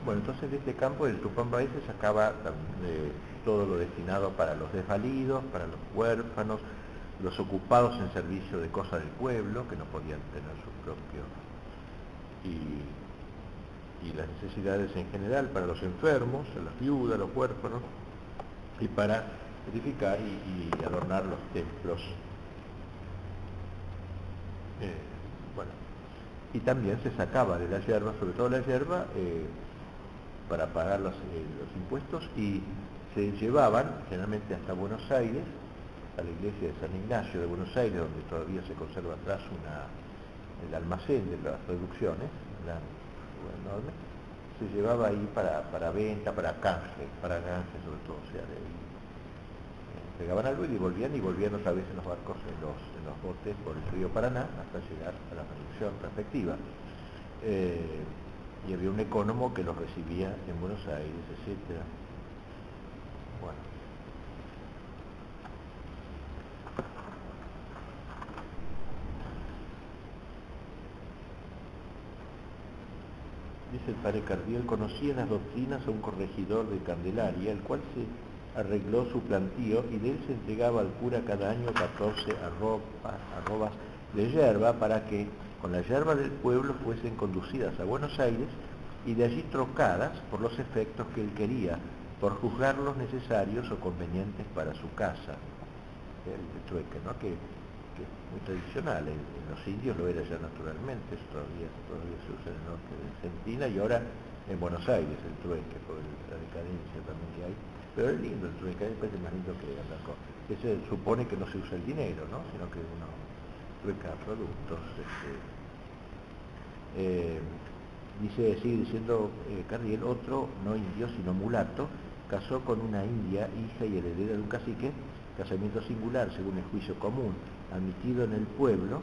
Bueno, entonces de este campo del Tupambaí se sacaba todo lo destinado para los desvalidos, para los huérfanos, los ocupados en servicio de cosas del pueblo, que no podían tener sus propios, y las necesidades en general para los enfermos, las viudas, los huérfanos, y para edificar y adornar los templos. Bueno, y también se sacaba de la yerba, sobre todo la yerba, para pagar los impuestos, y se llevaban generalmente hasta Buenos Aires, a la iglesia de San Ignacio de Buenos Aires, donde todavía se conserva atrás el almacén de las producciones, enorme, se llevaba ahí para venta, para canje sobre todo, o sea, pegaban algo y volvían otra vez en los barcos, en los botes por el río Paraná, hasta llegar a la producción respectiva. Y había un ecónomo que los recibía en Buenos Aires, etc. Bueno. Dice el padre Cardiel, conocía en las doctrinas a un corregidor de Candelaria, el cual se arregló su plantío y de él se entregaba al cura cada año 14 arrobas de yerba para que con la yerba del pueblo fuesen conducidas a Buenos Aires y de allí trocadas por los efectos que él quería, por juzgarlos necesarios o convenientes para su casa. El trueque, ¿no? Que es muy tradicional, en los indios lo era ya naturalmente, eso todavía se usa en el norte de Argentina y ahora en Buenos Aires el trueque, por la decadencia también que hay. Pero es lindo el trueque, me parece más lindo que andar con... Se supone que no se usa el dinero, ¿no? Sino que uno trueca productos. Sigue diciendo Carriel, otro, no indio, sino mulato, casó con una india, hija y heredera de un cacique, casamiento singular según el juicio común, admitido en el pueblo,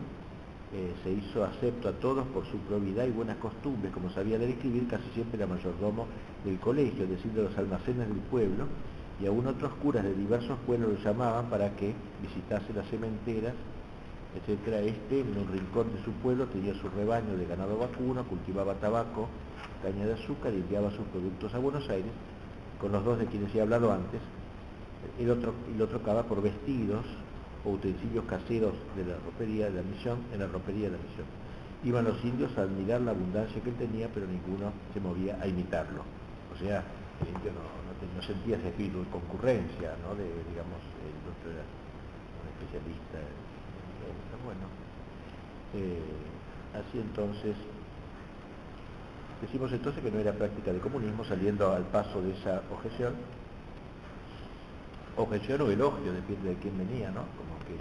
se hizo acepto a todos por su probidad y buenas costumbres, como sabía leer y escribir, casi siempre era mayordomo del colegio, es decir, de los almacenes del pueblo, y aún otros curas de diversos pueblos lo llamaban para que visitase las sementeras, etcétera. En un rincón de su pueblo tenía su rebaño de ganado vacuno, cultivaba tabaco, caña de azúcar y enviaba sus productos a Buenos Aires, con los dos de quienes he hablado antes. Y lo trocaba por vestidos o utensilios caseros de la ropería de la misión, en la ropería de la misión. Iban los indios a admirar la abundancia que él tenía, pero ninguno se movía a imitarlo. O sea, el indio no sentía ese espíritu de concurrencia, ¿no? Digamos, el otro era un especialista en eso. Bueno, así entonces, decimos entonces que no era práctica de comunismo, saliendo al paso de esa objeción o elogio, depende de quién venía, ¿no? Como que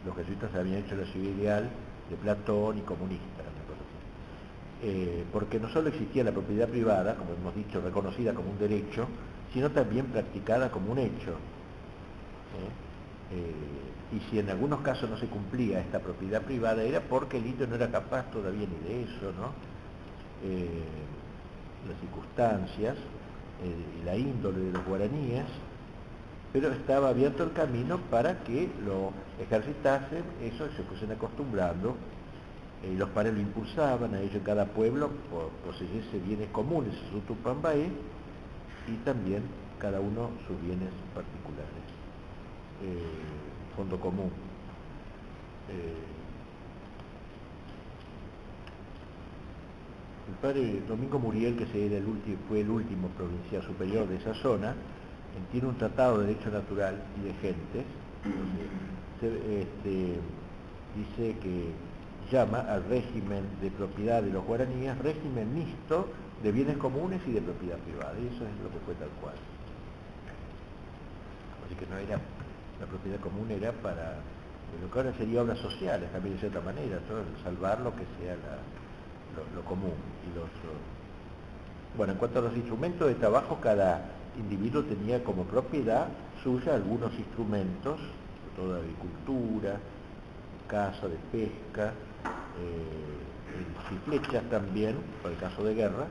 los jesuitas habían hecho la ciudad ideal de Platón y comunista, una cosa así. Porque no solo existía la propiedad privada, como hemos dicho, reconocida como un derecho, sino también practicada como un hecho. Y si en algunos casos no se cumplía esta propiedad privada, era porque el indio no era capaz todavía ni de eso, ¿no? Las circunstancias y la índole de los guaraníes, pero estaba abierto el camino para que lo ejercitasen, eso se fuesen acostumbrando, los padres lo impulsaban a ello en cada pueblo, poseyese bienes comunes, su Tupambaé, y también cada uno sus bienes particulares, fondo común. El padre Domingo Muriel, que fue el último provincial superior de esa zona, tiene un tratado de derecho natural y de gentes, dice que llama al régimen de propiedad de los guaraníes régimen mixto de bienes comunes y de propiedad privada, y eso es lo que fue tal cual. Así que no era, la propiedad común era para lo que ahora sería obras sociales, también de cierta manera, todo, salvar lo que sea lo común. Bueno, en cuanto a los instrumentos de trabajo, cada individuo tenía como propiedad suya algunos instrumentos, sobre todo de agricultura, caza, de pesca, y flechas también, por el caso de guerra.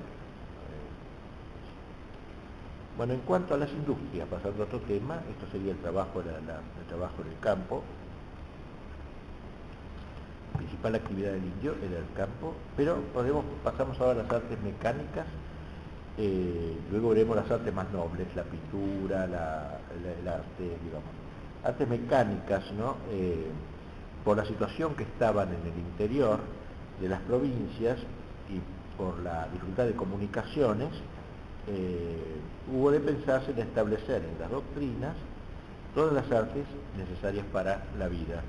Bueno, en cuanto a las industrias, pasando a otro tema, esto sería el trabajo en el campo. La principal actividad del indio era el campo, pero pasamos ahora a las artes mecánicas Luego veremos las artes más nobles, la pintura, el arte, digamos, artes mecánicas, ¿no? Por la situación que estaban en el interior de las provincias y por la dificultad de comunicaciones, hubo de pensarse en establecer en las doctrinas todas las artes necesarias para la vida,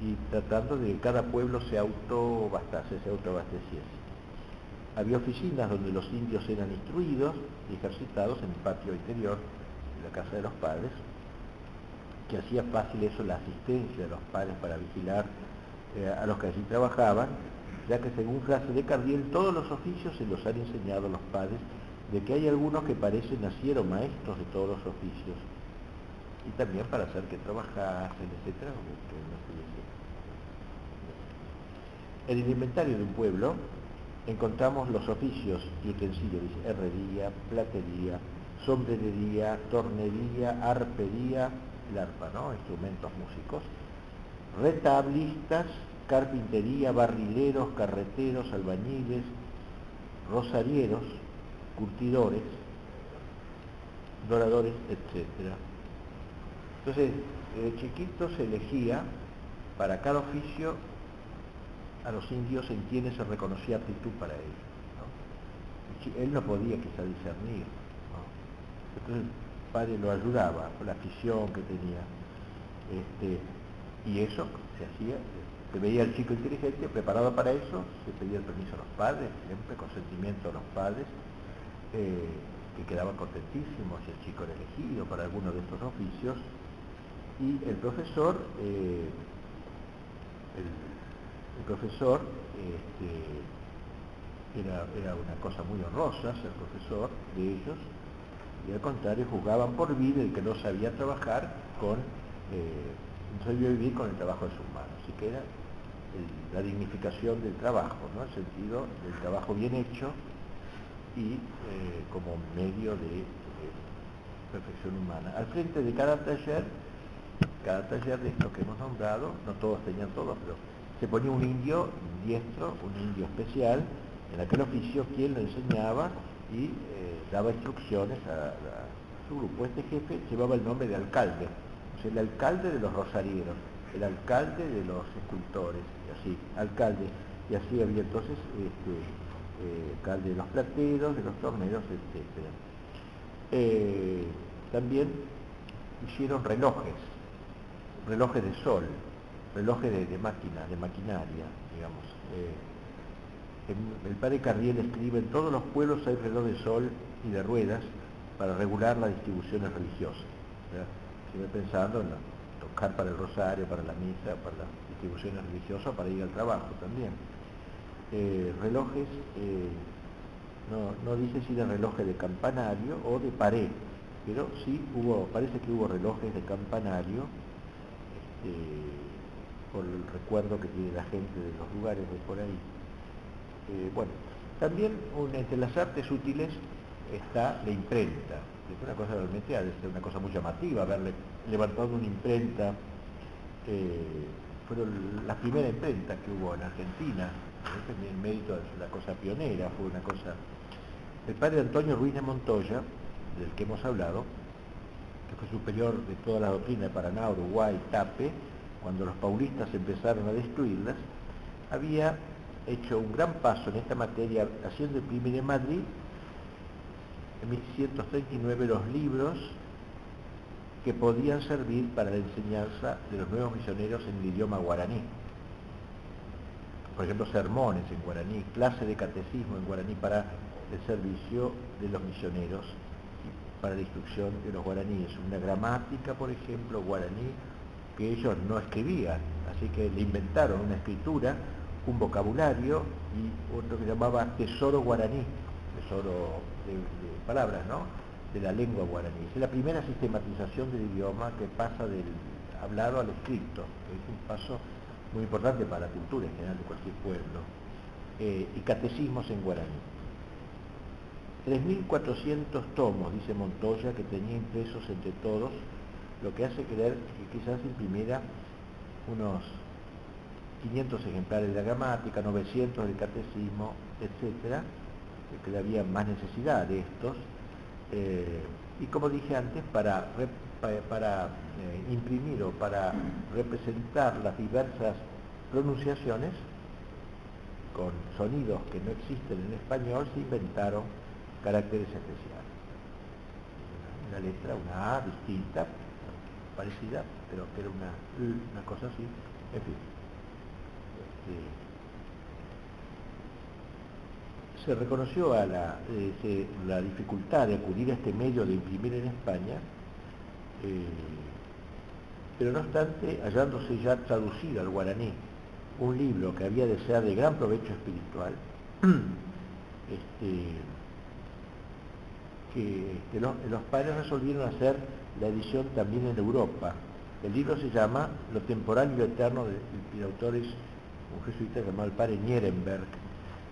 y tratando de que cada pueblo se autoabasteciese. Había oficinas donde los indios eran instruidos y ejercitados en el patio interior de la casa de los padres, que hacía fácil eso, la asistencia de los padres para vigilar a los que allí trabajaban, ya que según frase de Cardiel, todos los oficios se los han enseñado los padres, de que hay algunos que parecen nacieron maestros de todos los oficios, y también para hacer que trabajasen, etc. En el inventario de un pueblo encontramos los oficios y utensilios, dice, herrería, platería, sombrerería, tornería, arpería, el arpa, ¿no? Instrumentos músicos, retablistas, carpintería, barrileros, carreteros, albañiles, rosarieros, curtidores, doradores, etc. Entonces, desde chiquito se elegía para cada oficio a los indios en quienes se reconocía aptitud para ello, ¿no? Él no podía quizá discernir, ¿no? Entonces el padre lo ayudaba con la afición que tenía, y eso se hacía, se veía al chico inteligente, preparado para eso, se pedía el permiso a los padres, siempre consentimiento a los padres, que quedaban contentísimos si el chico era elegido para alguno de estos oficios, y el profesor, era una cosa muy honrosa ser profesor de ellos, y al contrario juzgaban por vil el que no sabía trabajar no sabía vivir con el trabajo de sus manos. Así que era la dignificación del trabajo, ¿no? El sentido del trabajo bien hecho y como medio de perfección humana. Al frente de cada taller de estos que hemos nombrado, no todos tenían todos, pero se ponía un indio diestro, un indio especial, en aquel oficio quien lo enseñaba y daba instrucciones a su grupo. Este jefe llevaba el nombre de alcalde, o sea, el alcalde de los rosarieros, el alcalde de los escultores, y así, alcalde, y así había entonces alcalde de los plateros, de los torneros, etc. También hicieron relojes de sol, relojes de máquinas, de maquinaria, digamos. El padre Cardiel escribe: en todos los pueblos hay reloj de sol y de ruedas para regular las distribuciones religiosas. Siempre pensando en tocar para el rosario, para la misa, para las distribuciones religiosas, para ir al trabajo también. Relojes, no dice si eran relojes de campanario o de pared, pero sí parece que hubo relojes de campanario, por el recuerdo que tiene la gente de los lugares de por ahí. Bueno, también entre las artes útiles está la imprenta, que es una cosa realmente, ha de ser una cosa muy llamativa, haberle levantado una imprenta. Fueron la primera imprenta que hubo en Argentina, el mérito es una cosa pionera, fue una cosa. El padre Antonio Ruiz de Montoya, del que hemos hablado, que fue superior de toda la doctrina de Paraná, Uruguay, Tape, cuando los paulistas empezaron a destruirlas, había hecho un gran paso en esta materia, haciendo imprimir en Madrid, en 1639, los libros que podían servir para la enseñanza de los nuevos misioneros en el idioma guaraní. Por ejemplo, sermones en guaraní, clase de catecismo en guaraní para el servicio de los misioneros y para la instrucción de los guaraníes. Una gramática, por ejemplo, guaraní, que ellos no escribían, así que le inventaron una escritura, un vocabulario y otro que llamaba tesoro guaraní, tesoro de palabras, ¿no?, de la lengua guaraní. Es la primera sistematización del idioma que pasa del hablado al escrito, que es un paso muy importante para la cultura en general de cualquier pueblo. Y catecismos en guaraní. 3.400 tomos, dice Montoya, que tenía impresos entre todos, lo que hace creer que quizás imprimiera unos 500 ejemplares de la gramática, 900 del catecismo, etc. que había más necesidad de estos, y como dije antes, para imprimir o para representar las diversas pronunciaciones con sonidos que no existen en español, se inventaron caracteres especiales. Una letra, una A distinta, parecida, pero que era una cosa así, en fin. Se reconoció a la dificultad de acudir a este medio de imprimir en España, pero no obstante, hallándose ya traducido al guaraní un libro que había de ser de gran provecho espiritual, los padres resolvieron hacer la edición también en Europa. El libro se llama Lo temporal y lo eterno, el autor es un jesuita llamado el padre Nierenberg.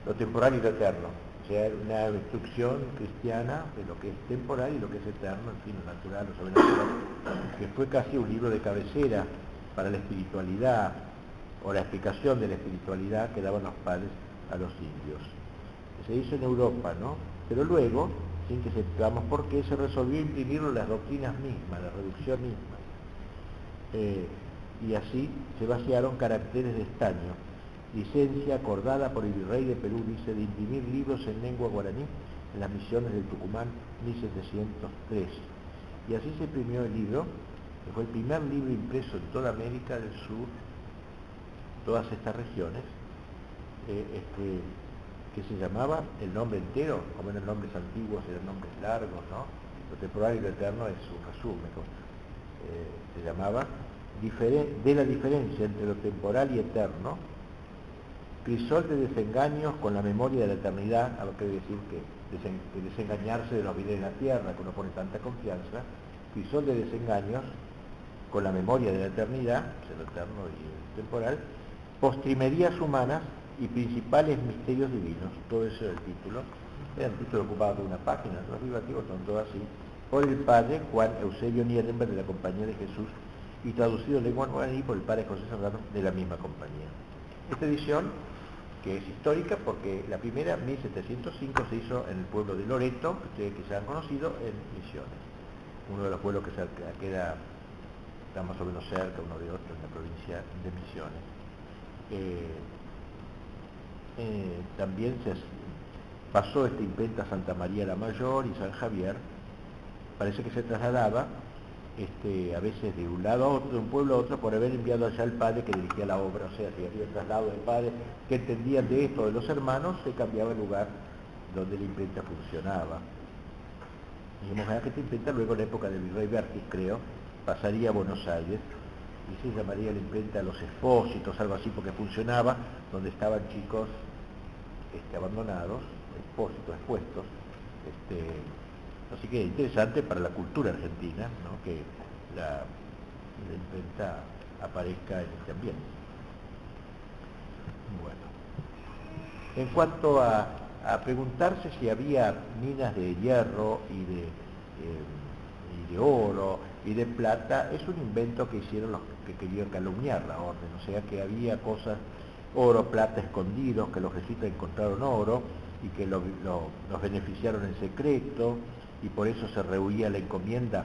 Lo temporal y lo eterno, o sea, una instrucción cristiana de lo que es temporal y lo que es eterno, en fin, lo natural, lo sobrenatural, que fue casi un libro de cabecera para la espiritualidad o la explicación de la espiritualidad que daban los padres a los indios. Se hizo en Europa, ¿no? Pero luego, sin que sepamos por qué, se resolvió imprimirlo las doctrinas mismas, la reducción misma. Y así se vaciaron caracteres de estaño. Licencia acordada por el virrey de Perú, dice, de imprimir libros en lengua guaraní en las misiones del Tucumán, 1703. Y así se imprimió el libro, que fue el primer libro impreso en toda América del Sur, todas estas regiones, que se llamaba el nombre entero, como eran nombres antiguos, eran nombres largos, ¿no? Lo temporal y lo eterno es un resumen, se llamaba de la diferencia entre lo temporal y eterno, crisol de desengaños con la memoria de la eternidad, a lo que quiere decir que desengañarse de los bienes de la tierra, que uno pone tanta confianza, crisol de desengaños con la memoria de la eternidad, o sea, lo eterno y el temporal, postrimerías humanas y principales misterios divinos. Todo eso era el título. Era un título ocupado por una página, los libros son todos así, por el padre Juan Eusebio Nierenberg de la Compañía de Jesús y traducido en lengua guaraní por el padre José Serrano de la misma compañía. Esta edición, que es histórica porque la primera, 1705, se hizo en el pueblo de Loreto, que ustedes quizás han conocido, en Misiones. Uno de los pueblos que está más o menos cerca uno de otro en la provincia de Misiones. También se pasó esta imprenta a Santa María la Mayor y San Javier. Parece que se trasladaba a veces de un lado a otro, de un pueblo a otro, por haber enviado allá al padre que dirigía la obra. O sea, si había el traslado del padre que entendían de esto de los hermanos, se cambiaba el lugar donde la imprenta funcionaba. Digamos que esta imprenta luego en la época del virrey Vértiz, creo, pasaría a Buenos Aires y se llamaría la imprenta Los Expósitos, algo así, porque funcionaba donde estaban chicos abandonados, expósitos, expuestos. Así que interesante para la cultura argentina, ¿no? Que la imprenta aparezca en este ambiente. Bueno, en cuanto a preguntarse si había minas de hierro y de oro y de plata, es un invento que hicieron los que querían calumniar la orden, o sea que había cosas, oro, plata escondidos, que los jesuitas encontraron oro y que los beneficiaron en secreto, y por eso se rehuía la encomienda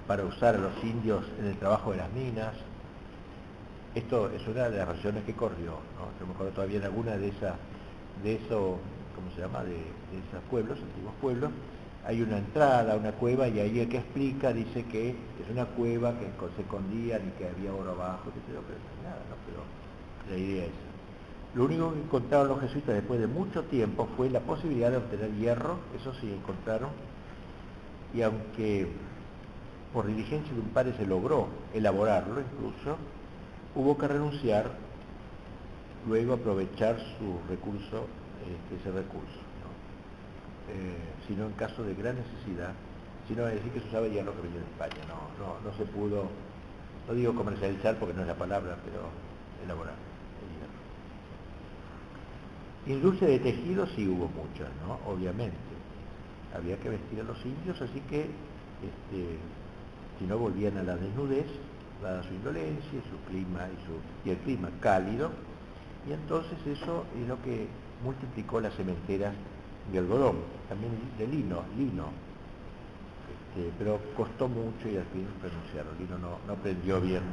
para usar a los indios en el trabajo de las minas. Esto es una de las versiones que corrió, ¿no? Yo me acuerdo todavía en alguna de esos, ¿cómo se llama?, de esos pueblos, antiguos pueblos, hay una entrada, una cueva, y ahí el que explica dice que es una cueva que se escondían y que había oro abajo, que pero nada, ¿no? Pero la idea es esa. Lo único que encontraron los jesuitas después de mucho tiempo fue la posibilidad de obtener hierro, eso sí encontraron, y aunque por diligencia de un padre se logró elaborarlo incluso, hubo que renunciar, luego aprovechar su recurso, ese recurso, ¿no? Sino en caso de gran necesidad, sino decir que se usaba hierro que venía de España, no se pudo, no digo comercializar porque no es la palabra, pero elaborar el hierro. Industria de tejidos sí hubo muchas, ¿no? Obviamente. Había que vestir a los indios, así que si no volvían a la desnudez, dada su indolencia, su clima y el clima cálido, y entonces eso es lo que multiplicó las sementeras y algodón, también de lino, pero costó mucho y al fin renunciaron. Lino no prendió bien.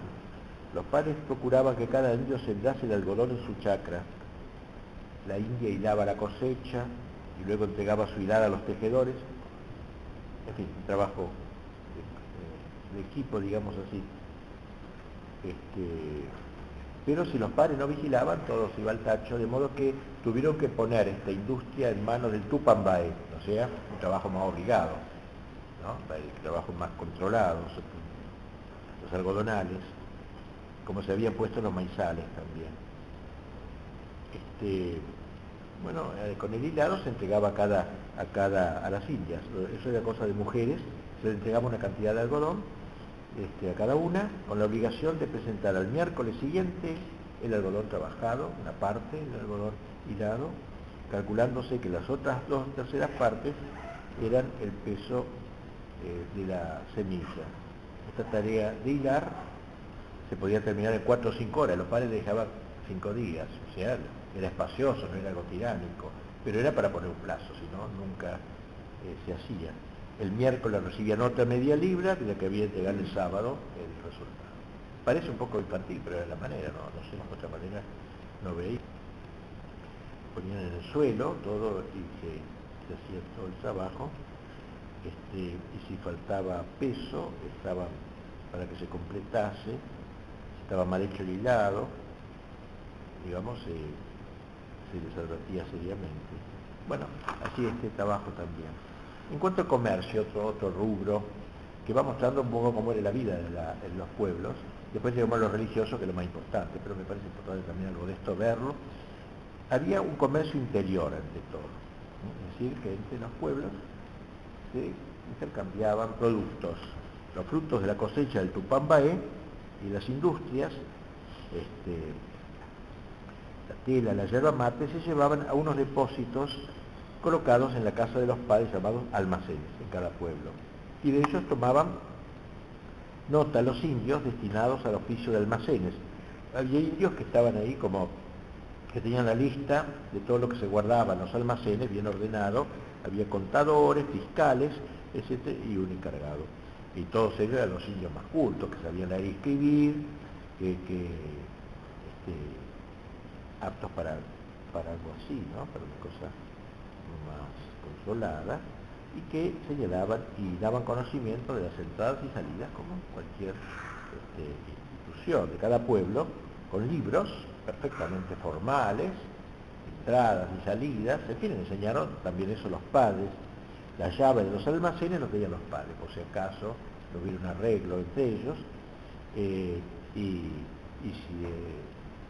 Los padres procuraban que cada indio sembrase el algodón en su chacra. La india hilaba la cosecha y luego entregaba su hilada a los tejedores. En fin, un trabajo de equipo, digamos así. Pero si los padres no vigilaban, todo se iba al tacho, de modo que tuvieron que poner esta industria en manos del Tupambaé, o sea, un trabajo más obligado, ¿no? El trabajo más controlado, los algodonales, como se habían puesto los maizales también. Bueno, con el hilado se entregaba a las indias, eso era cosa de mujeres, se le entregaba una cantidad de algodón a cada una, con la obligación de presentar al miércoles siguiente el algodón trabajado, una parte del algodón hilado, calculándose que las otras 2/3 partes eran el peso de la semilla. Esta tarea de hilar se podía terminar en 4 o 5 horas, los padres dejaban 5 días, o sea, era espacioso, no era algo tiránico, pero era para poner un plazo, si no, nunca se hacía. El miércoles recibían otra media libra, de la que había que entregar el sábado el resultado. Parece un poco infantil, pero era la manera, no sé, de otra manera no veía. Ponían en el suelo todo y se hacía todo el trabajo, y si faltaba peso, estaba para que se completase, si estaba mal hecho el hilado, digamos, se les advertía seriamente. Bueno, así este trabajo también. En cuanto al comercio, otro rubro, que va mostrando un poco cómo era la vida en los pueblos. Después llegamos a lo religioso, que es lo más importante, pero me parece importante también algo de esto verlo. Había un comercio interior ante todo, ¿no? Es decir, que entre los pueblos se intercambiaban productos, los frutos de la cosecha del Tupambaé y las industrias, la tela, la yerba mate, se llevaban a unos depósitos colocados en la casa de los padres llamados almacenes en cada pueblo. Y de ellos tomaban nota los indios destinados al oficio de almacenes. Había indios que estaban ahí como que tenían la lista de todo lo que se guardaba en los almacenes, bien ordenado, había contadores, fiscales, etc., y un encargado. Y todos ellos eran los indios más cultos, que sabían leer y escribir, aptos para algo así, ¿no? Para una cosa más controlada, y que señalaban y daban conocimiento de las entradas y salidas, como cualquier institución de cada pueblo, con libros perfectamente formales, entradas y salidas. En fin, enseñaron también eso los padres. Las llaves de los almacenes los tenían los padres, por si acaso no hubiera un arreglo entre ellos, y si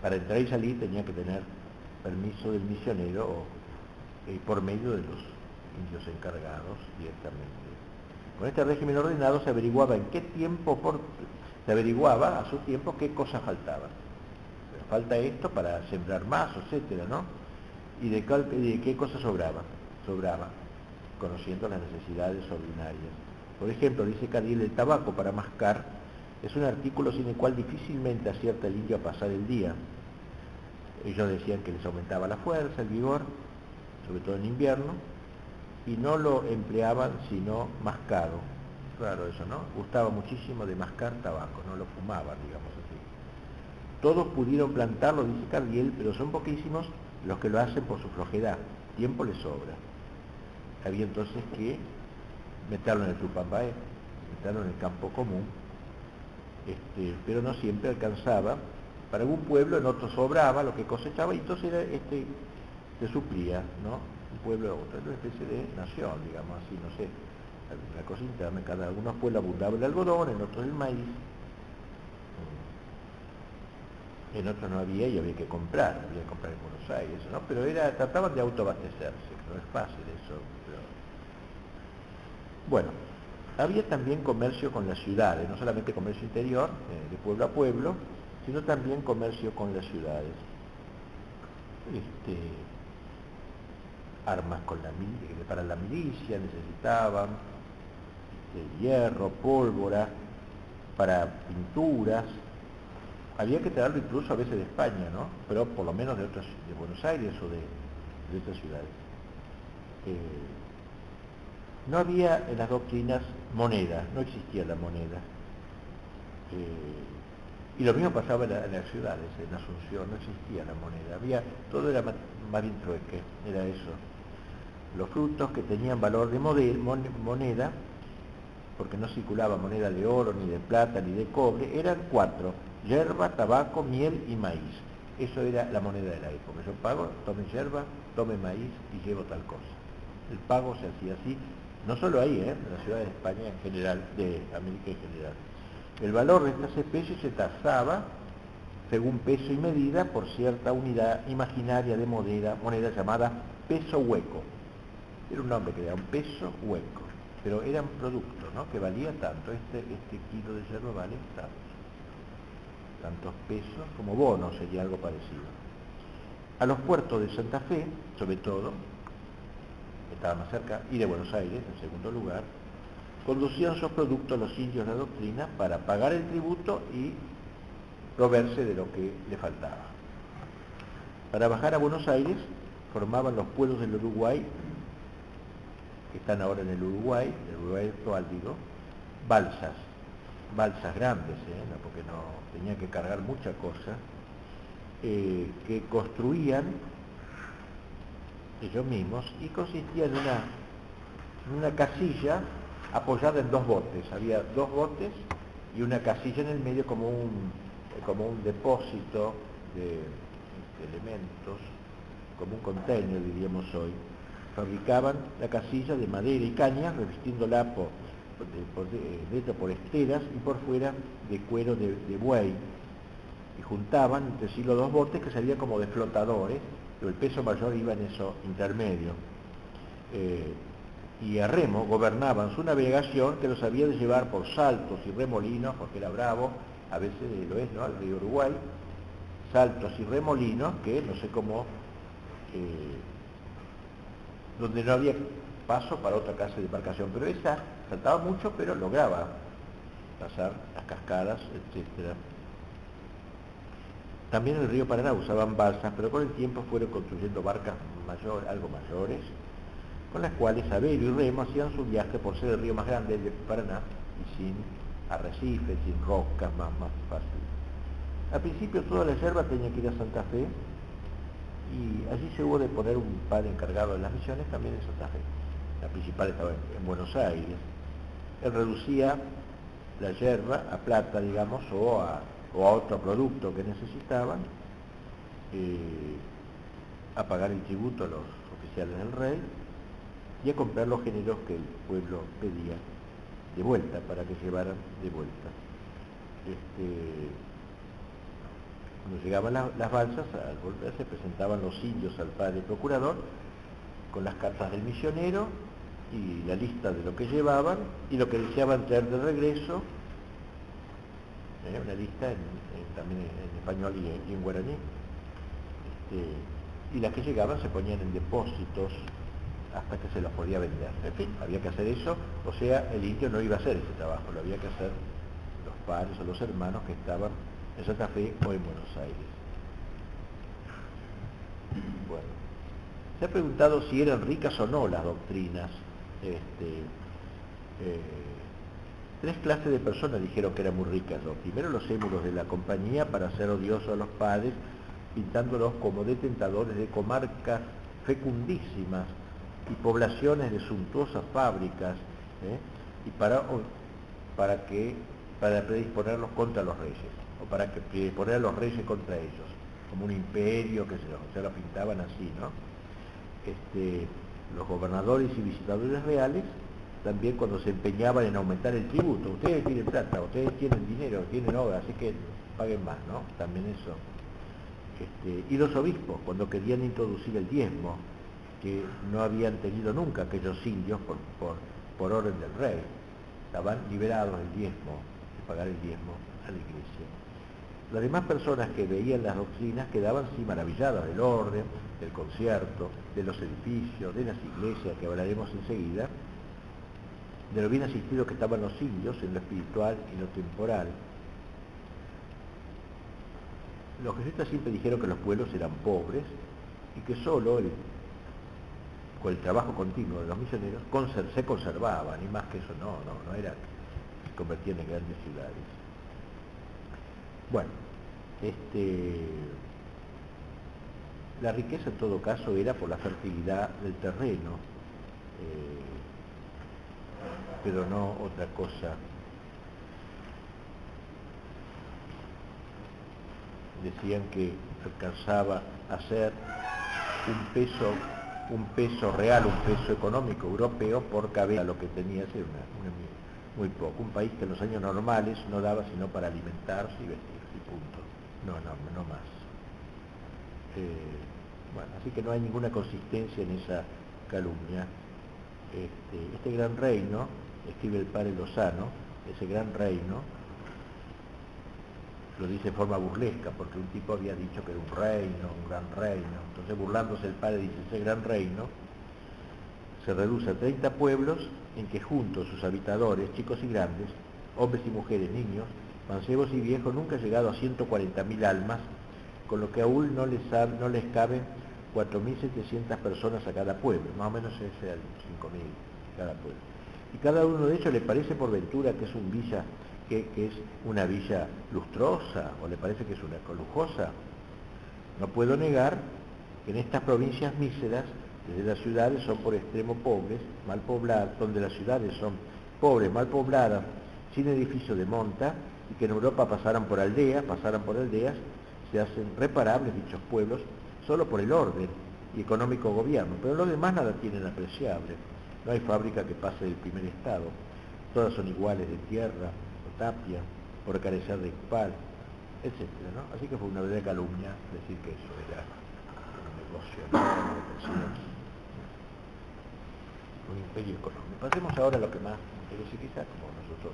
para entrar y salir tenía que tener permiso del misionero por medio de los indios encargados directamente. Con este régimen ordenado se averiguaba en qué tiempo, se averiguaba a su tiempo qué cosas faltaban. Pero falta esto para sembrar más, etcétera, ¿no? Y de qué cosas sobraba, conociendo las necesidades ordinarias. Por ejemplo, dice Cardiel, el tabaco para mascar es un artículo sin el cual difícilmente acierta el indio a pasar el día. Ellos decían que les aumentaba la fuerza, el vigor, sobre todo en invierno, y no lo empleaban sino mascado. Claro eso, ¿no? Gustaba muchísimo de mascar tabaco, no lo fumaban, digamos así. Todos pudieron plantarlo, dice Cardiel, pero son poquísimos los que lo hacen por su flojedad. Tiempo les sobra. Había entonces que meterlo en el Tupambaé, meterlo en el campo común, pero no siempre alcanzaba. Para algún pueblo, en otro sobraba lo que cosechaba, y entonces se suplía, ¿no? Un pueblo a otro, era una especie de nación, digamos así, no sé, la cosa interna. En algunos pueblos abundaba el algodón, en otros el maíz, en otros no había y había que comprar en Buenos Aires, ¿no? Pero trataban de autoabastecerse, no es fácil eso. Pero... Bueno, había también comercio con las ciudades, no solamente comercio interior, de pueblo a pueblo, sino también comercio con las ciudades. Armas para la milicia necesitaban, hierro, pólvora, para pinturas. Había que traerlo incluso a veces de España, ¿no? Pero por lo menos de Buenos Aires o de otras ciudades. no había en las doctrinas moneda, no existía la moneda. Y lo mismo pasaba en las ciudades, en Asunción no existía la moneda, todo era más bien trueque, era eso. Los frutos que tenían valor de moneda, porque no circulaba moneda de oro, ni de plata, ni de cobre, eran 4: yerba, tabaco, miel y maíz. Eso era la moneda de la época. Yo pago, tome yerba, tome maíz y llevo tal cosa. El pago se hacía así, no solo ahí, en la ciudad de España en general, de América en general. El valor de estas especies se tasaba según peso y medida por cierta unidad imaginaria de moneda llamada peso hueco. Era un nombre que era un peso hueco, pero era un producto, ¿no?, que valía tanto. Este kilo de yerba vale tantos pesos, como bono sería algo parecido. A los puertos de Santa Fe, sobre todo, que estaba más cerca, y de Buenos Aires, en segundo lugar, conducían sus productos los indios de la doctrina para pagar el tributo y proveerse de lo que le faltaba. Para bajar a Buenos Aires formaban los pueblos del Uruguay, que están ahora en el Uruguay actual digo, balsas grandes, ¿no?, porque no tenía que cargar mucha cosa, que construían ellos mismos, y consistía en una casilla apoyada en 2 botes. Había 2 botes y una casilla en el medio como un depósito de elementos, como un container diríamos hoy. Fabricaban la casilla de madera y caña, revestiéndola dentro por esteras y por fuera de cuero de buey, y juntaban entre sí los 2 botes, que salían como de flotadores, pero el peso mayor iba en eso intermedio. Y a remo gobernaban su navegación, que los había de llevar por saltos y remolinos, porque era bravo, a veces lo es, ¿no?, al río Uruguay, saltos y remolinos, que no sé cómo, donde no había paso para otra clase de embarcación, pero esa saltaba mucho, pero lograba pasar las cascadas, etc. También en el río Paraná usaban balsas, pero con el tiempo fueron construyendo barcas algo mayores, con las cuales a velo y remo hacían su viaje por ser el río más grande, el de Paraná, y sin arrecifes, sin rocas, más fácil. Al principio toda la yerba tenía que ir a Santa Fe, y allí se hubo de poner un padre encargado de las misiones también en Santa Fe. La principal estaba en Buenos Aires. Él reducía la yerba a plata, digamos, o a otro producto que necesitaban, a pagar el tributo a los oficiales del rey y a comprar los géneros que el pueblo pedía de vuelta, para que llevaran de vuelta. Cuando llegaban las balsas, al volver se presentaban los indios al padre procurador con las cartas del misionero y la lista de lo que llevaban y lo que deseaban traer de regreso, una lista también en español y en guaraní, y las que llegaban se ponían en depósitos hasta que se los podía vender. En fin, había que hacer eso, o sea, el indio no iba a hacer ese trabajo, lo había que hacer los padres o los hermanos que estaban en Santa Fe o en Buenos Aires. Bueno, se ha preguntado si eran ricas o no las doctrinas. 3 clases de personas dijeron que eran muy ricas, ¿no? Primero, los émulos de la compañía, para hacer odiosos a los padres, pintándolos como detentadores de comarcas fecundísimas y poblaciones de suntuosas fábricas, y para predisponerlos contra los reyes, o para predisponer a los reyes contra ellos, como un imperio, que se lo pintaban así, ¿no? Los gobernadores y visitadores reales también, cuando se empeñaban en aumentar el tributo: ustedes tienen plata, ustedes tienen dinero, tienen obra, así que paguen más, ¿no? También eso. Y los obispos, cuando querían introducir el diezmo, que no habían tenido nunca aquellos indios por orden del rey, estaban liberados del diezmo, de pagar el diezmo a la iglesia. Las demás personas que veían las doctrinas quedaban sí maravilladas del orden, del concierto, de los edificios, de las iglesias, que hablaremos enseguida, de lo bien asistidos que estaban los indios en lo espiritual y lo temporal. Los jesuitas siempre dijeron que los pueblos eran pobres y que solo el con el trabajo continuo de los misioneros, se conservaban, y más que eso no era que se convertían en grandes ciudades. Bueno, la riqueza en todo caso era por la fertilidad del terreno, pero no otra cosa. Decían que alcanzaba a ser un peso real, un peso económico europeo por cabeza, lo que tenía que ser muy poco. Un país que en los años normales no daba sino para alimentarse y vestirse, y punto. No más. Bueno, así que no hay ninguna consistencia en esa calumnia. Este gran reino, escribe el padre Lozano, ese gran reino, lo dice de forma burlesca, porque un tipo había dicho que era un reino, un gran reino. Entonces, burlándose, el padre dice, ese gran reino se reduce a 30 pueblos en que juntos sus habitadores, chicos y grandes, hombres y mujeres, niños, mancebos y viejos, nunca ha llegado a 140.000 almas, con lo que aún no les caben 4.700 personas a cada pueblo, más o menos es el 5.000 cada pueblo. Y cada uno de ellos le parece por ventura que es una villa lustrosa, o le parece que es una lujosa. No puedo negar que en estas provincias míseras, desde las ciudades son por extremo pobres, mal pobladas, donde las ciudades son pobres, mal pobladas, sin edificio de monta, y que en Europa pasaran por aldeas, se hacen reparables dichos pueblos solo por el orden y económico gobierno, pero los demás nada tienen apreciable. No hay fábrica que pase del primer estado, todas son iguales de tierra o tapia, por carecer de pal, etc., ¿no? Así que fue una verdadera calumnia decir que eso era un negocio, un imperio económico. Pasemos ahora a lo que más interesa, quizás como nosotros,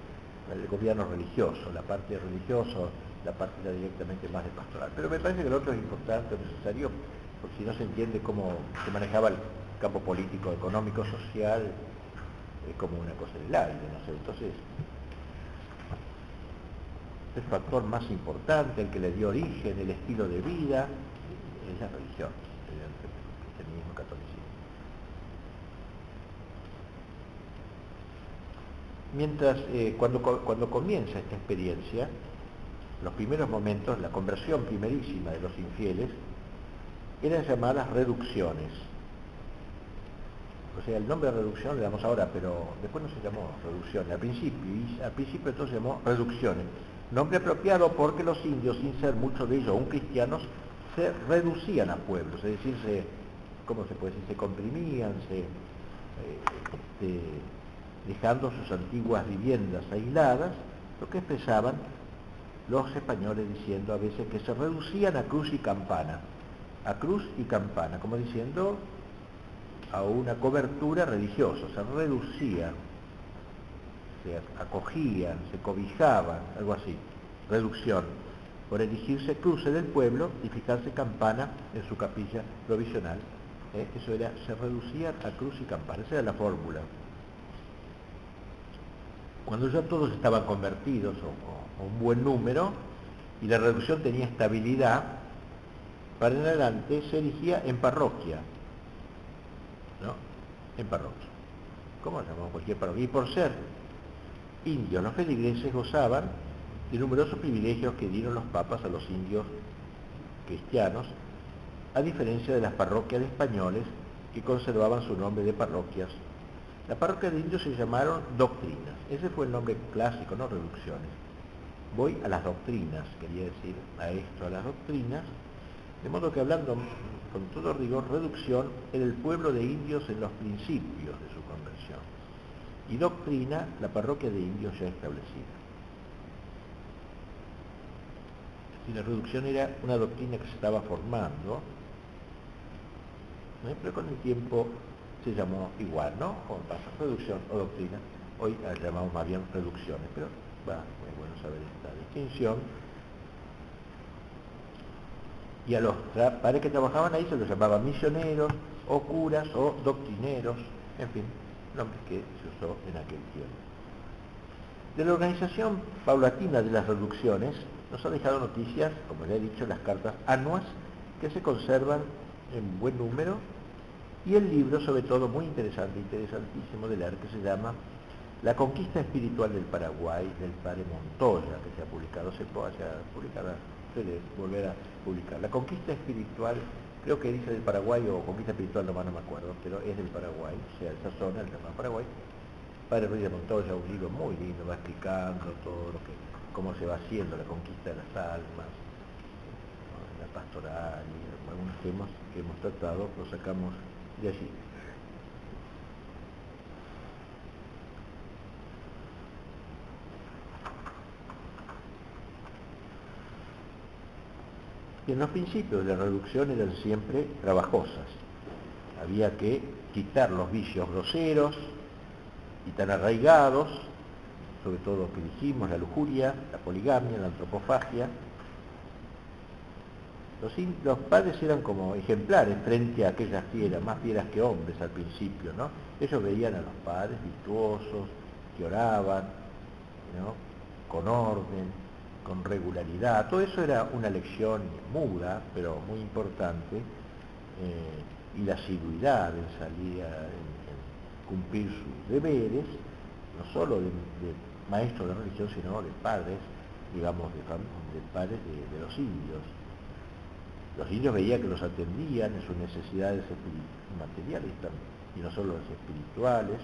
el gobierno religioso, la parte religiosa, la parte directamente más de pastoral. Pero me parece que lo otro es importante, necesario, porque si no se entiende cómo se manejaba el campo político, económico, social, como una cosa del aire, no sé. Entonces, el factor más importante, el que le dio origen, el estilo de vida, es la religión, el cristianismo, el catolicismo. Mientras, cuando comienza esta experiencia, los primeros momentos, la conversión primerísima de los infieles, eran llamadas reducciones. O sea, el nombre de reducción le damos ahora, pero después no se llamó reducción. Al principio entonces se llamó reducciones. Nombre apropiado porque los indios, sin ser muchos de ellos aún cristianos, se reducían a pueblos, es decir, ¿cómo se puede decir? Se comprimían, dejando sus antiguas viviendas aisladas, lo que expresaban los españoles diciendo a veces que se reducían a cruz y campana, como diciendo a una cobertura religiosa, se reducía, se acogían, se cobijaban, algo así, reducción, por erigirse cruce del pueblo y fijarse campana en su capilla provisional. Eso era, se reducían a cruz y campana, esa era la fórmula. Cuando ya todos estaban convertidos, o un buen número, y la reducción tenía estabilidad, para en adelante se erigía en parroquia, ¿no? En parroquia. ¿Cómo llamamos cualquier parroquia? Y por ser indios, los feligreses gozaban de numerosos privilegios que dieron los papas a los indios cristianos, a diferencia de las parroquias de españoles que conservaban su nombre de parroquias. La parroquia de indios se llamaron doctrinas. Ese fue el nombre clásico, no reducciones. Voy a las doctrinas, quería decir a esto, a las doctrinas, de modo que hablando con todo rigor, reducción era el pueblo de indios en los principios de su conversión. Y doctrina, la parroquia de indios ya establecida. Y la reducción era una doctrina que se estaba formando, ¿no? Pero con el tiempo se llamó igual, ¿no? Como pasa, reducción o doctrina. Hoy la llamamos más bien reducciones, pero muy bueno saber esta distinción. Y a los padres que trabajaban ahí se los llamaban misioneros, o curas, o doctrineros, en fin, nombres que se usó en aquel tiempo. De la organización paulatina de las reducciones nos ha dejado noticias, como ya he dicho, las cartas anuas, que se conservan en buen número y el libro, sobre todo, muy interesante, interesantísimo de leer, que se llama La conquista espiritual del Paraguay, del padre Montoya, que se ha publicado hace poco, puede volver a publicar. La conquista espiritual, creo que dice del Paraguay, o conquista espiritual, no me acuerdo, pero es del Paraguay, o sea, esa zona, el llamado Paraguay. Padre Ruiz de Montoya, un libro muy lindo, va explicando todo lo que, cómo se va haciendo la conquista de las almas, la pastoral y algunos temas que hemos tratado, los sacamos de allí. Y en los principios de la reducción eran siempre trabajosas. Había que quitar los vicios groseros y tan arraigados, sobre todo lo que dijimos, la lujuria, la poligamia, la antropofagia. Los padres eran como ejemplares frente a aquellas fieras, más fieras que hombres al principio, ¿no? Ellos veían a los padres virtuosos, que oraban, ¿no? Con orden, con regularidad. Todo eso era una lección muda, pero muy importante, y la asiduidad en salir en cumplir sus deberes, no solo de maestros de religión, sino de padres, digamos, de padres de los indios. Los indios veían que los atendían en sus necesidades materiales y no solo las espirituales,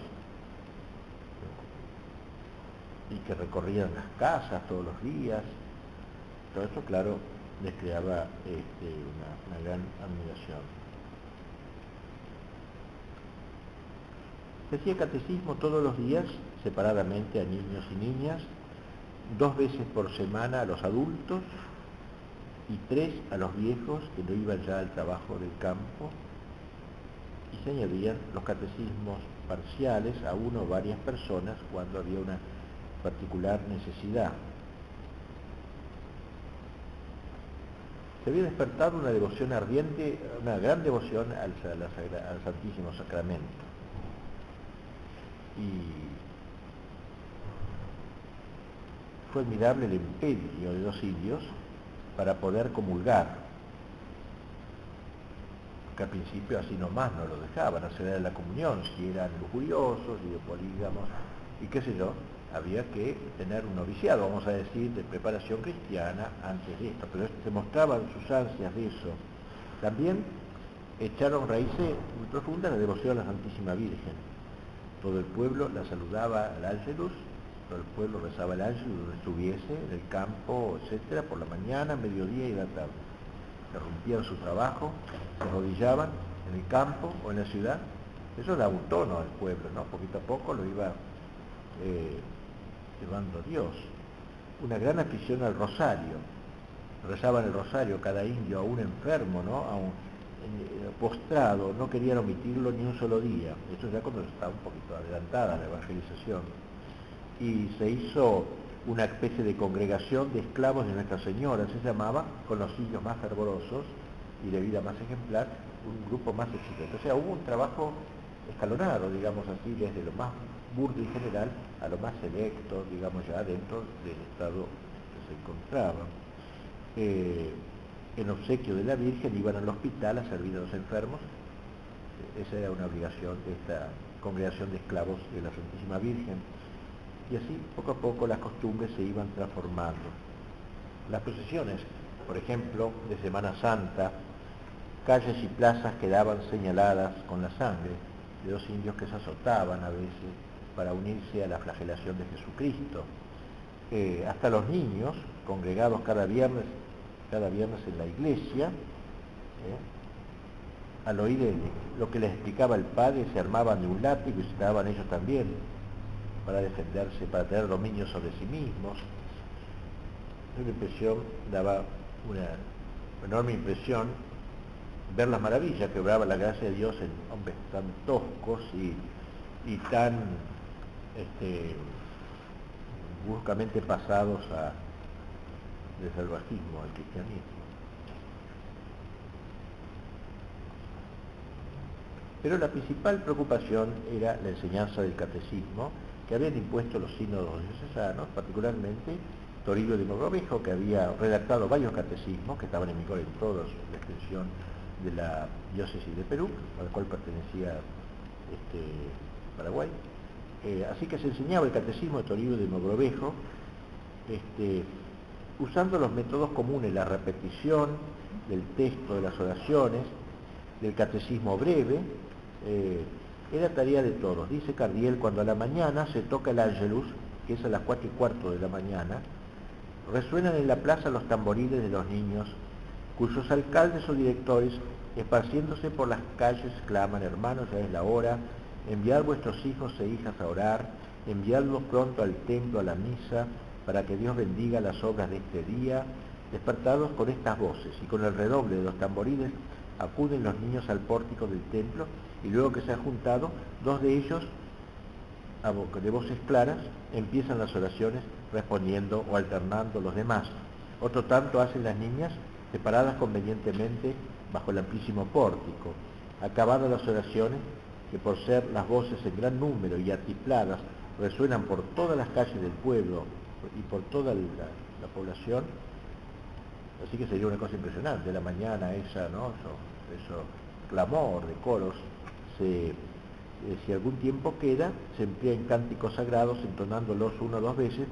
y que recorrían las casas todos los días. Todo eso, claro, les creaba una gran admiración. Se hacía catecismo todos los días, separadamente a niños y niñas, 2 veces por semana a los adultos y 3 a los viejos que no iban ya al trabajo del campo, y se añadían los catecismos parciales a uno o varias personas cuando había una particular necesidad. Se había despertado una devoción ardiente, una gran devoción al Santísimo Sacramento. Y fue admirable el empeño de los indios para poder comulgar, que al principio así nomás no lo dejaban hacer la comunión, si eran lujuriosos y de polígamos, y qué sé yo, había que tener un noviciado, vamos a decir, de preparación cristiana antes de esto, pero se mostraban sus ansias de eso. También echaron raíces muy profundas la devoción a la Santísima Virgen. Todo el pueblo la saludaba al Ángelus, todo el pueblo rezaba el Ángelus donde estuviese, en el campo, etcétera, por la mañana, mediodía y la tarde. Interrumpían su trabajo, se arrodillaban en el campo o en la ciudad. Eso daba un tono al pueblo, ¿no? Poquito a poco lo iba llevando Dios. Una gran afición al rosario. Rezaban el rosario cada indio, a un enfermo, ¿no? Postrado, no querían omitirlo ni un solo día. Esto ya cuando estaba un poquito adelantada la evangelización. Y se hizo una especie de congregación de esclavos de Nuestra Señora, se llamaba, con los indios más fervorosos y de vida más ejemplar, un grupo más exigente. O sea, hubo un trabajo escalonado, digamos así, desde lo más burdo y general a lo más selecto, digamos ya dentro del estado que se encontraba. En obsequio de la Virgen iban al hospital a servir a los enfermos. Esa era una obligación de esta congregación de esclavos de la Santísima Virgen. Y así, poco a poco, las costumbres se iban transformando. Las procesiones, por ejemplo, de Semana Santa, calles y plazas quedaban señaladas con la sangre de los indios que se azotaban a veces para unirse a la flagelación de Jesucristo. Hasta los niños, congregados cada viernes en la iglesia, al oír lo que les explicaba el padre, se armaban de un látigo y se daban ellos también para defenderse, para tener dominio sobre sí mismos. Una impresión, daba una enorme impresión ver las maravillas que obraba la gracia de Dios en hombres tan toscos y tan bruscamente pasados del salvajismo al cristianismo. Pero la principal preocupación era la enseñanza del catecismo que habían impuesto los sínodos diocesanos, particularmente Toribio de Mogrovejo, que había redactado varios catecismos que estaban en vigor en toda la extensión de la diócesis de Perú, a la cual pertenecía Paraguay. Así que se enseñaba el catecismo de Toribio de Mogrovejo, usando los métodos comunes, la repetición del texto de las oraciones, del catecismo breve. Era tarea de todos. Dice Cardiel, cuando a la mañana se toca el Ángelus, que es a las 4:15 de la mañana, resuenan en la plaza los tamboriles de los niños, cuyos alcaldes o directores, esparciéndose por las calles, claman: hermanos, ya es la hora, enviad vuestros hijos e hijas a orar, enviadlos pronto al templo, a la misa, para que Dios bendiga las obras de este día. Despertados con estas voces y con el redoble de los tamboriles, acuden los niños al pórtico del templo, y luego que se han juntado, dos de ellos, de voces claras, empiezan las oraciones respondiendo o alternando los demás. Otro tanto hacen las niñas, separadas convenientemente bajo el amplísimo pórtico. Acabadas las oraciones, que por ser las voces en gran número y atipladas resuenan por todas las calles del pueblo y por toda la población, así que sería una cosa impresionante, la mañana esa, ¿no? Eso clamor de coros. Si algún tiempo queda, se emplea en cánticos sagrados, entonándolos 1 o 2 veces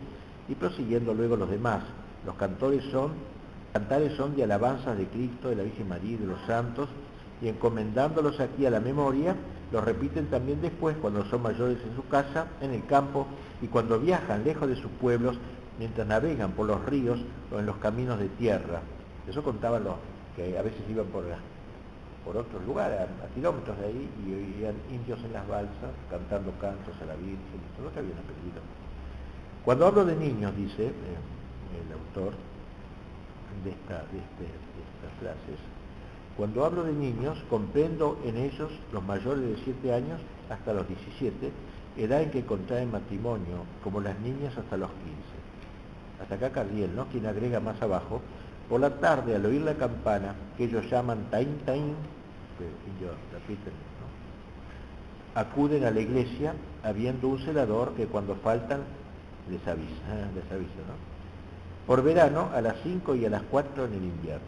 y prosiguiendo luego los demás. Los cantares son de alabanzas de Cristo, de la Virgen María y de los santos, y encomendándolos aquí a la memoria, los repiten también después cuando son mayores en su casa, en el campo, y cuando viajan lejos de sus pueblos, mientras navegan por los ríos o en los caminos de tierra. Eso contaban los que a veces iban por otros lugares, a kilómetros de ahí, y oían indios en las balsas cantando cantos a la Virgen, todo lo que habían aprendido. Cuando hablo de niños, dice el autor de estas frases, cuando hablo de niños, comprendo en ellos los mayores de 7 años hasta los 17, edad en que contraen matrimonio, como las niñas hasta los 15. Hasta acá Cardiel, ¿no? Quien agrega más abajo: por la tarde, al oír la campana, que ellos llaman taín taín, que ellos repiten, ¿no?, acuden a la iglesia, habiendo un celador que cuando faltan les avisa, ¿no? Por verano, a las 5 y a las 4 en el invierno.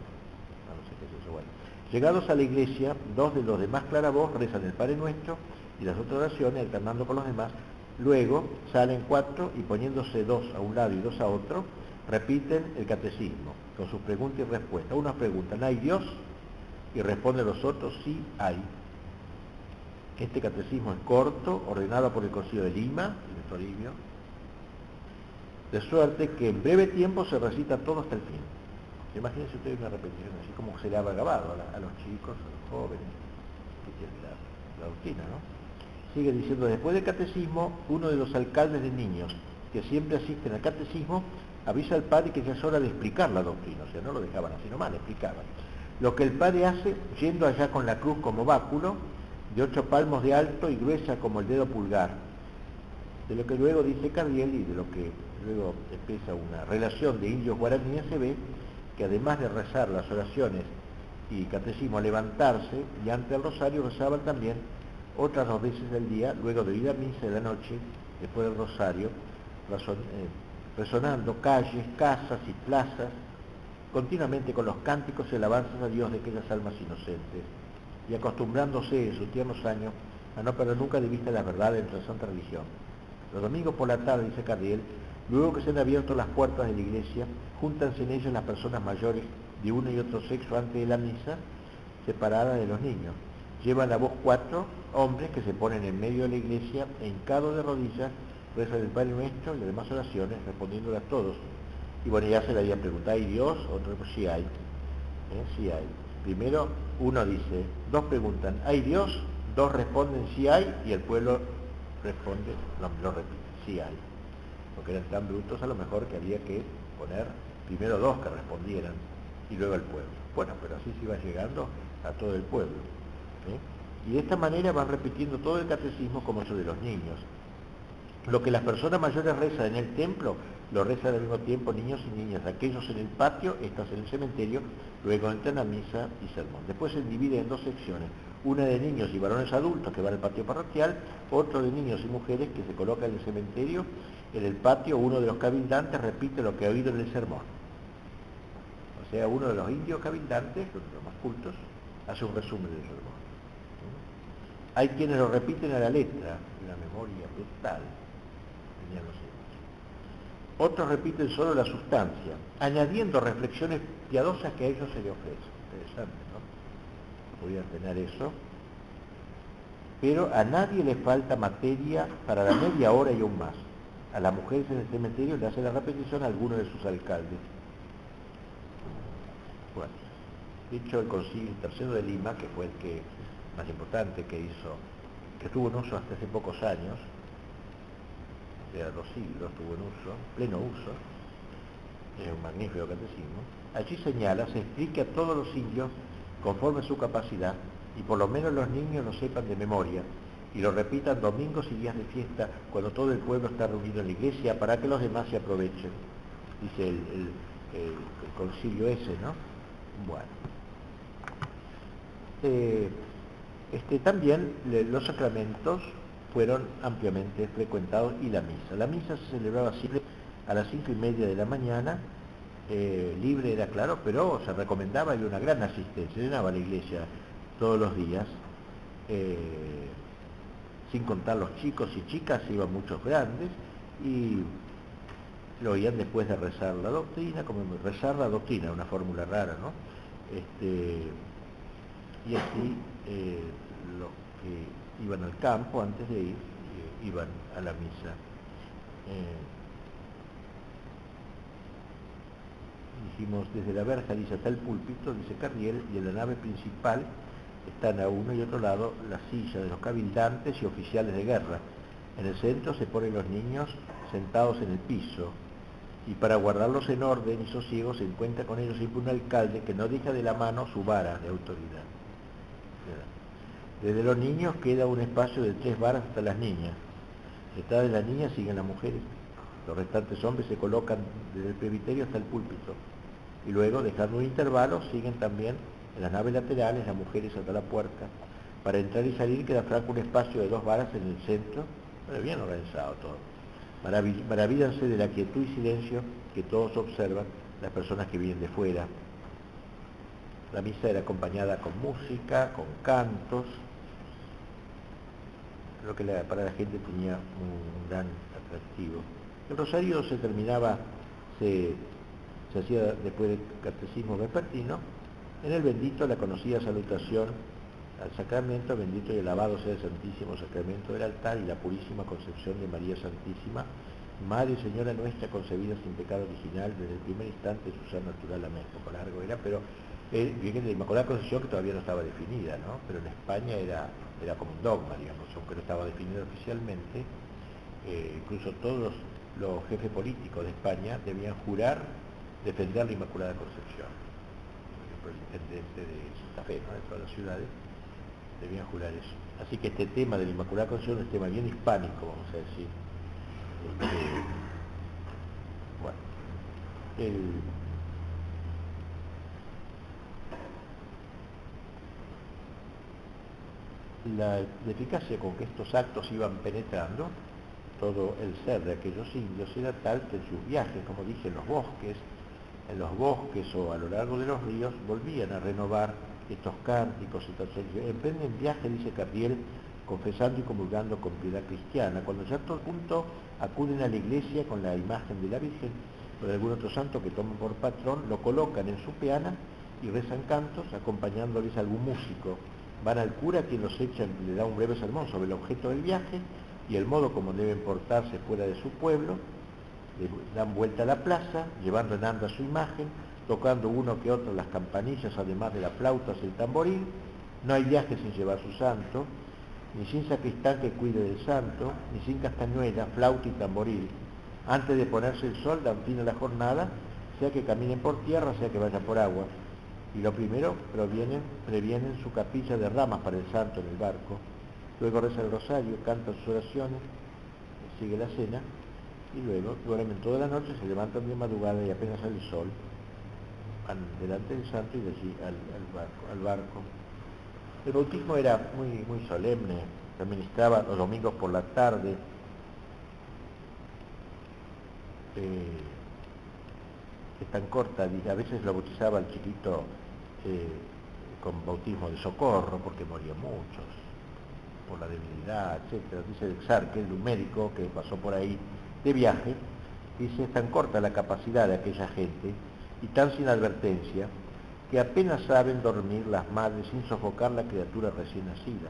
No sé qué es eso, bueno. Llegados a la iglesia, 2 de los demás claravoz rezan el Padre Nuestro y las otras oraciones, alternando con los demás. Luego salen 4 y poniéndose 2 a un lado y 2 a otro, repiten el catecismo con sus preguntas y respuestas. Unos preguntan: ¿hay Dios? Y responden los otros: sí hay. Este catecismo es corto, ordenado por el Concilio de Lima, de Toribio, de suerte que en breve tiempo se recita todo hasta el fin. Imagínense ustedes una repetición así, como se le ha grabado a los chicos, a los jóvenes, que tienen la doctrina, ¿no? Sigue diciendo: después del catecismo, uno de los alcaldes de niños, que siempre asisten al catecismo, avisa al padre que ya es hora de explicar la doctrina, o sea, no lo dejaban así nomás, le explicaban. Lo que el padre hace, yendo allá con la cruz como báculo, de 8 palmos de alto y gruesa como el dedo pulgar. De lo que luego dice Cardiel y de lo que luego empieza una relación de indios guaraníes, se ve que además de rezar las oraciones y catecismo, levantarse y ante el rosario rezaban también otras 2 veces del día, luego de ir a misa de la noche, después del rosario, resonando calles, casas y plazas, continuamente con los cánticos y alabanzas a Dios de aquellas almas inocentes, y acostumbrándose en sus tiernos años a no perder nunca de vista las verdades de la Santa Religión. Los domingos por la tarde, dice Cardiel, luego que se han abierto las puertas de la iglesia, júntanse en ellas las personas mayores de uno y otro sexo antes de la misa, separadas de los niños. Llevan a voz 4 hombres que se ponen en medio de la iglesia, hincados de rodillas, rezan el Padre Nuestro y las demás oraciones, respondiéndole a todos. Y bueno, ya se le había preguntado: ¿hay Dios? Otro: pues sí hay. Sí hay. Primero, uno dice, 2 preguntan: ¿hay Dios? 2 responden: sí hay, y el pueblo responde, lo repite: sí hay. Porque eran tan brutos a lo mejor que había que poner primero 2 que respondieran y luego el pueblo. Bueno, pero así se iba llegando a todo el pueblo. Y de esta manera van repitiendo todo el catecismo como eso de los niños. Lo que las personas mayores rezan en el templo, lo rezan al mismo tiempo niños y niñas. Aquellos en el patio, estos en el cementerio, luego entran a misa y sermón. Después se divide en 2 secciones. Una de niños y varones adultos que van al patio parroquial, otro de niños y mujeres que se colocan en el cementerio. En el patio, uno de los cabildantes repite lo que ha oído en el sermón. O sea, uno de los indios cabildantes, los más cultos, hace un resumen del sermón. Hay quienes lo repiten a la letra, una memoria brutal, tenían los hijos. Otros repiten solo la sustancia, añadiendo reflexiones piadosas que a ellos se les ofrecen. Interesante, ¿no? Podrían tener eso. Pero a nadie le falta materia para la media hora y aún más. A las mujeres en el cementerio le hace la repetición a alguno de sus alcaldes. Bueno, dicho el Concilio III de Lima, que fue el que más importante que hizo, que estuvo en uso hasta hace pocos años, de 2 siglos estuvo en uso, pleno uso, es un magnífico catecismo. Allí señala, se explique a todos los indios conforme a su capacidad, y por lo menos los niños lo sepan de memoria, y lo repitan domingos y días de fiesta, cuando todo el pueblo está reunido en la iglesia, para que los demás se aprovechen. Dice el concilio ese, ¿no? Bueno. También los sacramentos fueron ampliamente frecuentados y la misa. La misa se celebraba siempre a las 5:30 de la mañana, libre era claro, pero se recomendaba y una gran asistencia, se llenaba la iglesia todos los días, sin contar los chicos y chicas, iban muchos grandes y lo oían después de rezar la doctrina, como rezar la doctrina, una fórmula rara, ¿no? Y así los que iban al campo antes de ir, iban a la misa. Dijimos, desde la verja, dice, hasta el púlpito, dice Carriel, y en la nave principal están a uno y otro lado las sillas de los cabildantes y oficiales de guerra. En el centro se ponen los niños sentados en el piso, y para guardarlos en orden y sosiego se encuentra con ellos siempre un alcalde que no deja de la mano su vara de autoridad. Desde los niños queda un espacio de 3 varas hasta las niñas. Detrás de las niñas siguen las mujeres. Los restantes hombres se colocan desde el presbiterio hasta el púlpito. Y luego, dejando un intervalo, siguen también en las naves laterales las mujeres hasta la puerta. Para entrar y salir queda franco un espacio de 2 varas en el centro, pero bien organizado todo. Maravíllanse de la quietud y silencio que todos observan, las personas que vienen de fuera. La misa era acompañada con música, con cantos, lo que para la gente tenía un gran atractivo. El rosario se terminaba, se hacía después del catecismo vespertino, en el bendito la conocida salutación al sacramento, bendito y alabado sea el Santísimo Sacramento del altar y la purísima concepción de María Santísima, Madre y Señora nuestra, concebida sin pecado original desde el primer instante de su ser natural. Amén. Un poco largo era, pero bien, la Inmaculada Concepción que todavía no estaba definida, ¿no? Pero en España era como un dogma, digamos, aunque no estaba definida oficialmente. Incluso todos los jefes políticos de España debían jurar defender la Inmaculada Concepción. Por ejemplo, el intendente de Santa Fe, ¿no?, de todas las ciudades, debían jurar eso. Así que este tema de la Inmaculada Concepción es un tema bien hispánico, vamos a decir. Bueno, la eficacia con que estos actos iban penetrando todo el ser de aquellos indios era tal que en sus viajes, como dije, en los bosques o a lo largo de los ríos, volvían a renovar estos cánticos, emprenden viajes, dice Carriel, confesando y comulgando con piedad cristiana. Cuando ya a todo punto acuden a la iglesia con la imagen de la Virgen o de algún otro santo que toman por patrón, lo colocan en su peana y rezan cantos acompañándoles a algún músico. Van al cura, quien los echa, le da un breve sermón sobre el objeto del viaje y el modo como deben portarse fuera de su pueblo. Le dan vuelta a la plaza, llevando en anda su imagen, tocando uno que otro las campanillas, además de las flautas y el tamboril. No hay viaje sin llevar su santo, ni sin sacristán que cuide del santo, ni sin castañuela, flauta y tamboril. Antes de ponerse el sol dan fin a la jornada, sea que caminen por tierra, sea que vayan por agua. Y lo primero, previenen su capilla de ramas para el santo en el barco. Luego reza el rosario, cantan sus oraciones, sigue la cena, y luego duermen toda la noche, se levantan de madrugada y apenas sale el sol, van delante del santo y de allí al barco. El bautismo era muy solemne, se administraba los domingos por la tarde. Es tan corta, a veces lo bautizaba el chiquito con bautismo de socorro, porque morían muchos, por la debilidad, etcétera. Dice el Exarque, un médico que pasó por ahí de viaje, dice, es tan corta la capacidad de aquella gente y tan sin advertencia que apenas saben dormir las madres sin sofocar la criatura recién nacida.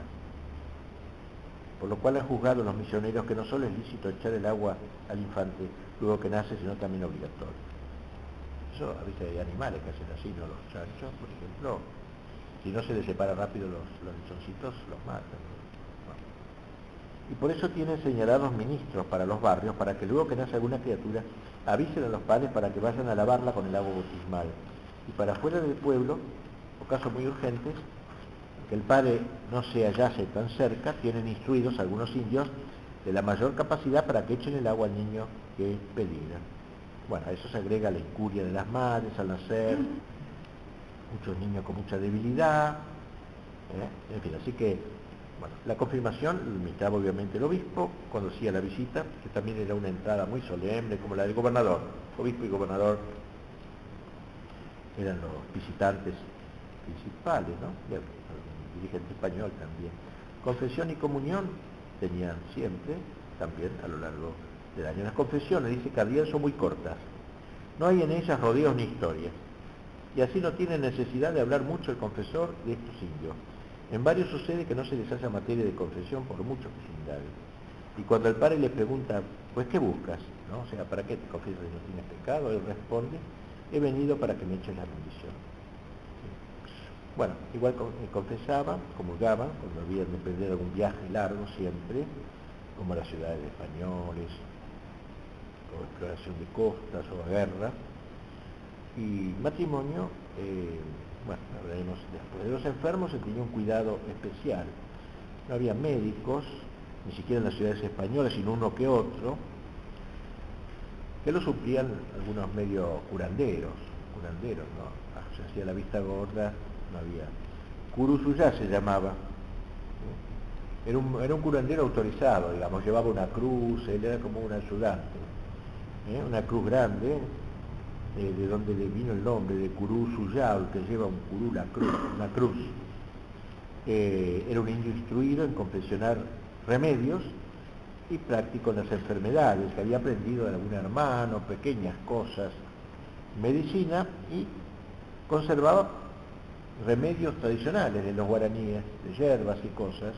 Por lo cual han juzgado los misioneros que no solo es lícito echar el agua al infante luego que nace, sino también obligatorio. Eso, a veces hay animales que hacen así, ¿no? Los chanchos, por ejemplo, si no se les separa rápido los lechoncitos, los matan. Bueno. Y por eso tienen señalados ministros para los barrios, para que luego que nace alguna criatura, avisen a los padres para que vayan a lavarla con el agua bautismal. Y para fuera del pueblo, o casos muy urgentes, que el padre no se hallase tan cerca, tienen instruidos algunos indios de la mayor capacidad para que echen el agua al niño que peligra. Bueno, a eso se agrega la incuria de las madres al nacer, muchos niños con mucha debilidad, en fin, así que, bueno, la confirmación lo limitaba obviamente el obispo cuando hacía la visita, que también era una entrada muy solemne, como la del gobernador. Obispo y gobernador eran los visitantes principales, ¿no? Y el dirigente español también. Confesión y comunión tenían siempre, también a lo largo del año. Las confesiones, dice Cardiel, son muy cortas. No hay en ellas rodeos ni historias. Y así no tiene necesidad de hablar mucho el confesor de estos indios. En varios sucede que no se les hace materia de confesión por mucho que se indague. Y cuando el padre le pregunta, pues ¿qué buscas? ¿No? O sea, ¿para qué te confiesas si no tienes pecado? Él responde, he venido para que me eches la bendición. Bueno, igual confesaba, comulgaba, cuando había de emprender algún viaje largo siempre, como a las ciudades de españoles, o exploración de costas, o a guerra. Y matrimonio, bueno, hablaremos después. De los enfermos se tenía un cuidado especial. No había médicos, ni siquiera en las ciudades españolas, sino uno que otro, que lo suplían algunos medios curanderos, ¿no? Se hacía la vista gorda, no había. Curuzuyá se llamaba. Era un curandero autorizado, digamos, llevaba una cruz, él era como un ayudante, una cruz grande, de donde le vino el nombre de Curuzuyá, el que lleva un curú, una cruz. Era un indio instruido en confeccionar remedios y práctico en las enfermedades, que había aprendido de algún hermano, pequeñas cosas, medicina, y conservaba remedios tradicionales de los guaraníes, de hierbas y cosas,